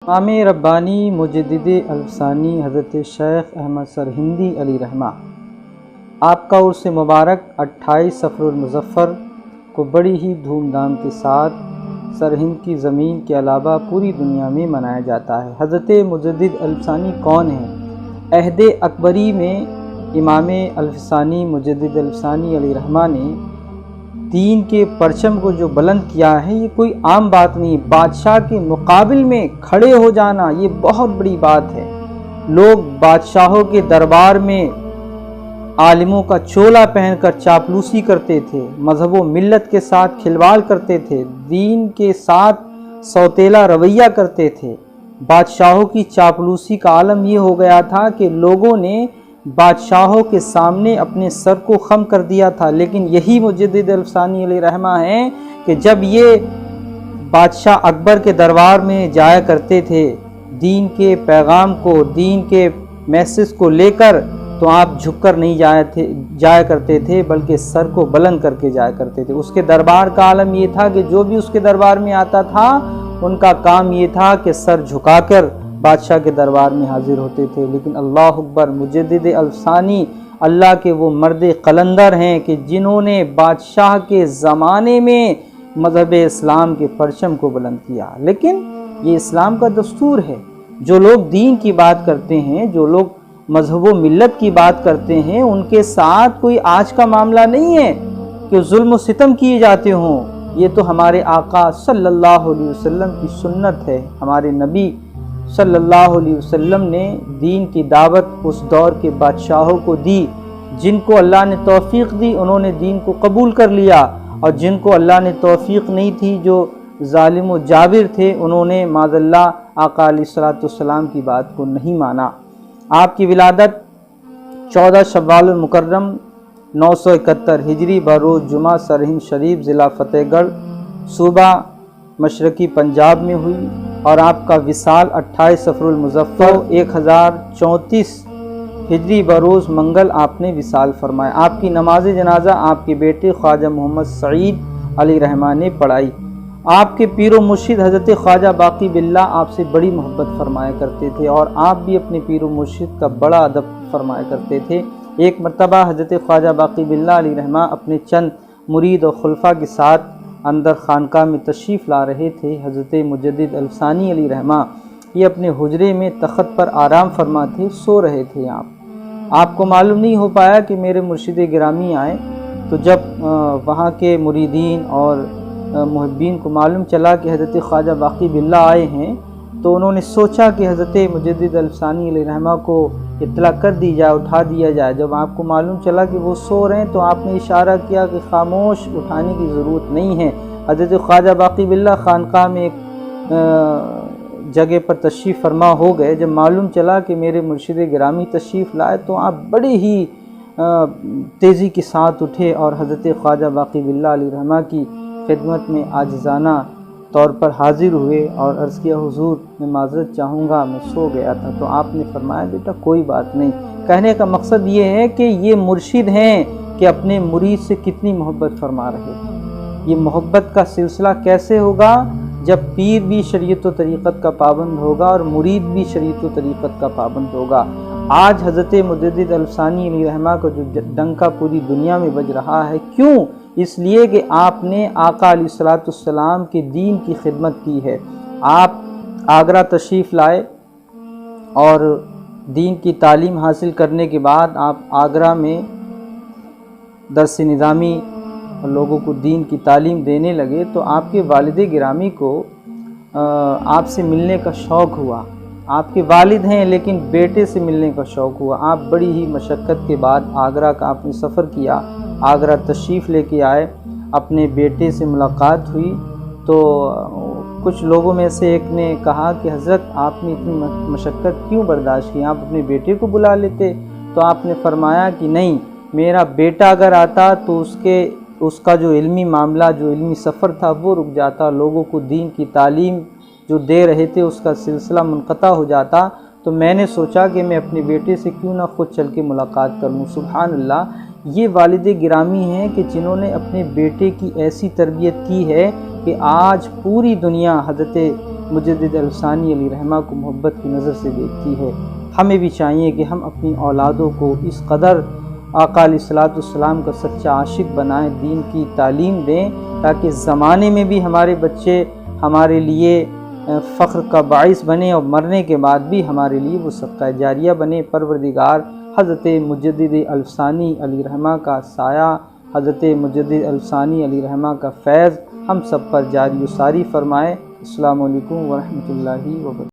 इमाम रब्बानी मुजद्दिद अल्फसानी हज़रत शेख अहमद सरहिंदी अली रहमा, आपका उर्स मुबारक 28 सफ़रुल मुज़फ़्फ़र को बड़ी ही धूमधाम के साथ सरहिंद की ज़मीन के अलावा पूरी दुनिया में मनाया जाता है। हज़रत मुजद्दिद अल्फसानी कौन है? अहद अकबरी में इमाम अल्फसानी मुजद्दिद अल्फसानी अली रहमा ने दीन के परचम को जो बुलंद किया है, ये कोई आम बात नहीं। बादशाह के मुकाबिल में खड़े हो जाना ये बहुत बड़ी बात है। लोग बादशाहों के दरबार में आलिमों का चोला पहनकर चापलूसी करते थे, मजहब व मिल्लत के साथ खिलवाड़ करते थे, दीन के साथ सौतेला रवैया करते थे। बादशाहों की चापलूसी का आलम ये हो गया था कि लोगों ने बादशाहों के सामने अपने सर को खम कर दिया था। लेकिन यही मुजद्दिद अल्फसानी अलैहि रहमा हैं कि जब ये बादशाह अकबर के दरबार में जाया करते थे दीन के पैगाम को, दीन के मैसेज को लेकर, तो आप झुककर नहीं जाया करते थे, बल्कि सर को बुलंद करके जाया करते थे। उसके दरबार का आलम ये था कि जो भी उसके दरबार में आता था उनका काम ये था कि सर झुकाकर बादशाह के दरबार में हाजिर होते थे। लेकिन अल्लाह अकबर, मुजद्दिद अल्फसानी अल्लाह के वो मर्द कलंदर हैं कि जिन्होंने बादशाह के ज़माने में मज़हब इस्लाम के परचम को बुलंद किया। लेकिन ये इस्लाम का दस्तूर है। जो लोग दीन की बात करते हैं, जो लोग मज़हब व मिल्लत की बात करते हैं, उनके साथ कोई आज का मामला नहीं है कि जुल्म व सितम किए जाते हों। ये तो हमारे आका सल्लल्लाहु अलैहि वसल्लम की सुन्नत है। हमारे नबी सल्लल्लाहु अलैहि वसल्लम ने दीन की दावत उस दौर के बादशाहों को दी। जिनको अल्लाह ने तौफीक दी उन्होंने दीन को कबूल कर लिया, और जिनको अल्लाह ने तौफीक नहीं थी, जो जालिम व जाबिर थे, उन्होंने माज़ल्लाह आका अलैहिस्सलाम की बात को नहीं माना। आपकी विलादत 14 शव्वाल मुकर्रम 971 हिजरी बरोज़ जुमा सरहिंद शरीफ ज़िला फ़तेहगढ़ सूबा मशरक़ी पंजाब में हुई, और आपका विसाल 28 सफ़रुल मुज़फ़्फ़र 1034 हिजरी बरोज़ मंगल आपने विसाल फरमाया। आपकी नमाज जनाजा आपके बेटे ख्वाजा मोहम्मद सईद अली रहमा ने पढ़ाई। आपके पीरो मुर्शिद हज़रत ख्वाजा बाकी बिल्ला आपसे बड़ी मोहब्बत फरमाया करते थे, और आप भी अपने पीरो मुर्शिद का बड़ा अदब फरमाया करते थे। एक मरतबा हज़रत ख्वाजा बाकी बिल्ला अली रहमा अपने चंद मुरीद और खुलफा के साथ अंदर खानका में तशरीफ़ ला रहे थे। हज़रत मुजद्दिद अल्फसानी अली रहमा ये अपने हुजरे में तख़त पर आराम फरमा थे, सो रहे थे। आपको मालूम नहीं हो पाया कि मेरे मुर्शिद गिरामी आए। तो जब वहाँ के मुरीदीन और मुहिब्बीन को मालूम चला कि हज़रत ख्वाजा बाकी बिल्ला आए हैं, तो उन्होंने सोचा कि हज़रत मुजद्दिद अल्फसानी अलैहि रहमा को इत्तला कर दी जाए, उठा दिया जाए। जब आपको मालूम चला कि वो सो रहे हैं, तो आपने इशारा किया कि खामोश, उठाने की ज़रूरत नहीं है। हज़रत ख्वाजा बाकी बिल्ला खानकाह में एक जगह पर तशरीफ़ फरमा हो गए। जब मालूम चला कि मेरे मुर्शिद गिरामी तशरीफ़ लाए, तो आप बड़े ही तेज़ी के साथ उठे और हज़रत ख्वाजा बाकी बिल्ला अली रहमा की खिदमत में आजिज़ाना तौर पर हाजिर हुए और अर्ज़ किया, हुजूर मैं माज़रत चाहूँगा, मैं सो गया था। तो आपने फरमाया, बेटा कोई बात नहीं। कहने का मकसद ये है कि ये मुर्शिद हैं कि अपने मुरीद से कितनी मोहब्बत फरमा रहे। ये मोहब्बत का सिलसिला कैसे होगा? जब पीर भी शरीयत व तरीक़त का पाबंद होगा और मुरीद भी शरीयत व तरीक़त का पाबंद होगा। आज हज़रत मुजद्दिद अल्फसानी अलैहि रहमा को जो डंका पूरी दुनिया में बज रहा है, क्यों? इसलिए कि आपने आका अलैहिस्सलाम के दीन की खिदमत की है। आप आगरा तशरीफ़ लाए और दीन की तालीम हासिल करने के बाद आप आगरा में दर्स निज़ामी लोगों को दीन की तालीम देने लगे। तो आपके वालिद गिरामी को आपसे मिलने का शौक़ हुआ। आपके वालिद हैं लेकिन बेटे से मिलने का शौक़ हुआ। आप बड़ी ही मशक्क़त के बाद आगरा का आपने सफ़र किया, आगरा तशरीफ़ लेके आए, अपने बेटे से मुलाकात हुई। तो कुछ लोगों में से एक ने कहा कि हज़रत आपने इतनी मशक्क़त क्यों बर्दाश्त की, आप अपने बेटे को बुला लेते। तो आपने फरमाया कि नहीं, मेरा बेटा अगर आता तो उसका जो इल्मी मामला, जो इल्मी सफ़र था वो रुक जाता, लोगों को दीन की तालीम जो दे रहे थे उसका सिलसिला मुनक़ता हो जाता। तो मैंने सोचा कि मैं अपने बेटे से क्यों ना ख़ुद चल के मुलाकात कर लूँ। सुभान अल्लाह, ये वालिद गिरामी हैं कि जिन्होंने अपने बेटे की ऐसी तरबियत की है कि आज पूरी दुनिया हज़रत مجدد الفسانی علیہ رحمہ کو محبت کی نظر سے دیکھتی ہے۔ ہمیں بھی چاہیے کہ ہم اپنی اولادوں کو اس قدر آقا علیہ الصلوۃ والسلام کا سچا عاشق بنائیں، دین کی تعلیم دیں، تاکہ زمانے میں بھی ہمارے بچے ہمارے لیے فخر کا باعث بنے اور مرنے کے بعد بھی ہمارے لیے وہ صدقہ جاریہ بنے۔ پروردگار حضرت مجدد الفسانی علیہ رحمہ کا سایہ، حضرت مجدد الفسانی علیہ رحمہ کا فیض ہم سب پر جاری و ساری فرمائے۔ السلام علیکم ورحمۃ اللہ وبرکاتہ۔